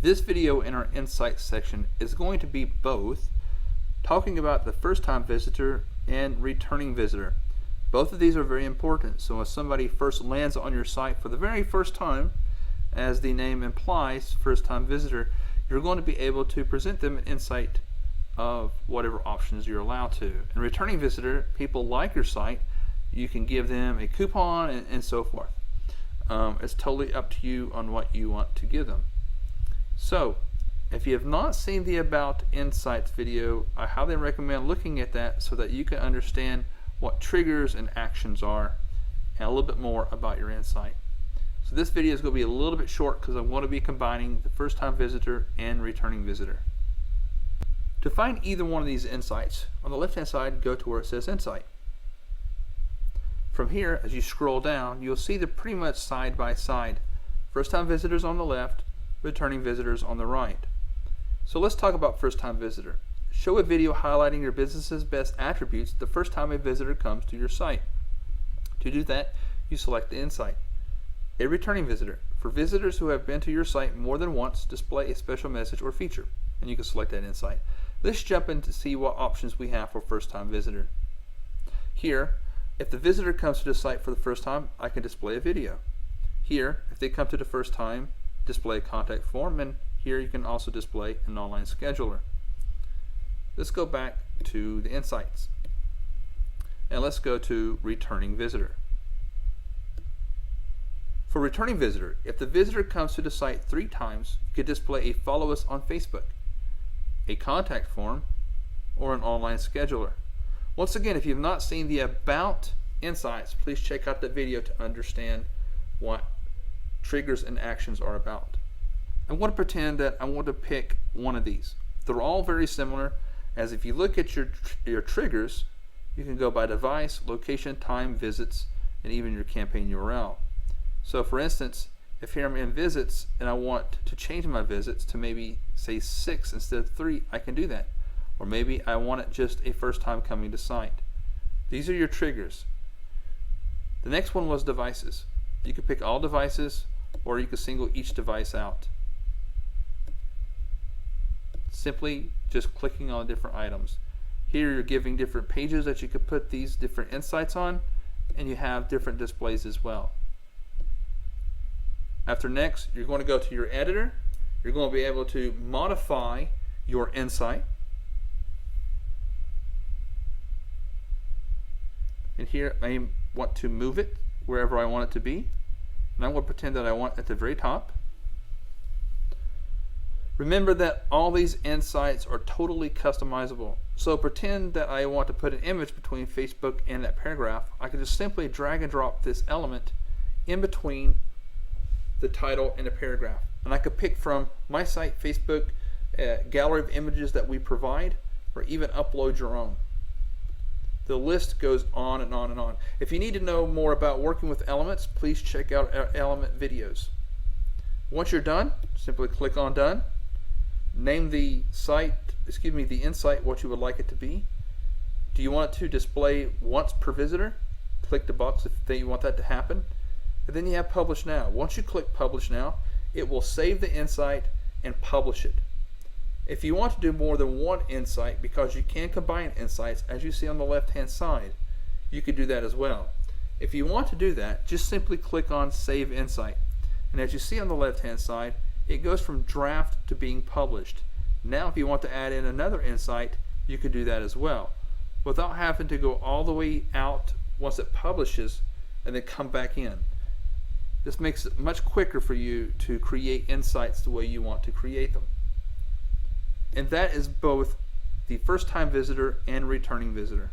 This video in our insights section is going to be both talking about the first-time visitor and returning visitor. Both of these are very important. So if somebody first lands on your site for the very first time, as the name implies, first-time visitor, you're going to be able to present them an insight of whatever options you're allowed to. And returning visitor, people like your site, you can give them a coupon and so forth. It's totally up to you on what you want to give them. So if you have not seen the About Insights video, I highly recommend looking at that so that you can understand what triggers and actions are and a little bit more about your insight. So this video is going to be a little bit short because I'm going to be combining the first-time visitor and returning visitor. To find either one of these insights, on the left-hand side, go to where it says Insight. From here, as you scroll down, you'll see they're pretty much side by side. First-time visitors on the left, returning visitors on the right. So let's talk about first-time visitor. Show a video highlighting your business's best attributes the first time a visitor comes to your site. To do that, you select the insight. A returning visitor. For visitors who have been to your site more than once, display a special message or feature, and you can select that insight. Let's jump in to see what options we have for first-time visitor. Here, if the visitor comes to the site for the first time, I can display a video. Here, if they come to the first time, display a contact form, and here you can also display an online scheduler. Let's go back to the insights, and let's go to returning visitor. For returning visitor, if the visitor comes to the site 3 times, you can display a follow us on Facebook, a contact form, or an online scheduler. Once again, if you've not seen the About Insights, please check out that video to understand what triggers and actions are about. I want to pretend that I want to pick one of these. They're all very similar, as if you look at your triggers, you can go by device, location, time, visits, and even your campaign URL. So for instance, if here I'm in visits and I want to change my visits to maybe say 6 instead of 3, I can do that. Or maybe I want it just a first time coming to site. These are your triggers. The next one was devices. You could pick all devices, or you could single each device out. Simply just clicking on different items. Here you're giving different pages that you could put these different insights on, and you have different displays as well. After next, you're going to go to your editor. You're going to be able to modify your insight. And here I want to move it wherever I want it to be. And I'm going to pretend that I want it at the very top. Remember that all these insights are totally customizable. So pretend that I want to put an image between Facebook and that paragraph. I can just simply drag and drop this element in between the title and the paragraph. And I could pick from my site, Facebook, gallery of images that we provide, or even upload your own. The list goes on and on and on. If you need to know more about working with elements, please check out our element videos. Once you're done, simply click on Done. Name the the insight what you would like it to be. Do you want it to display once per visitor? Click the box if you want that to happen. And then you have Publish Now. Once you click Publish Now, it will save the insight and publish it. If you want to do more than one insight, because you can combine insights, as you see on the left-hand side, you could do that as well. If you want to do that, just simply click on Save Insight. And as you see on the left-hand side, it goes from draft to being published. Now if you want to add in another insight, you could do that as well, without having to go all the way out once it publishes and then come back in. This makes it much quicker for you to create insights the way you want to create them. And that is both the first-time visitor and returning visitor.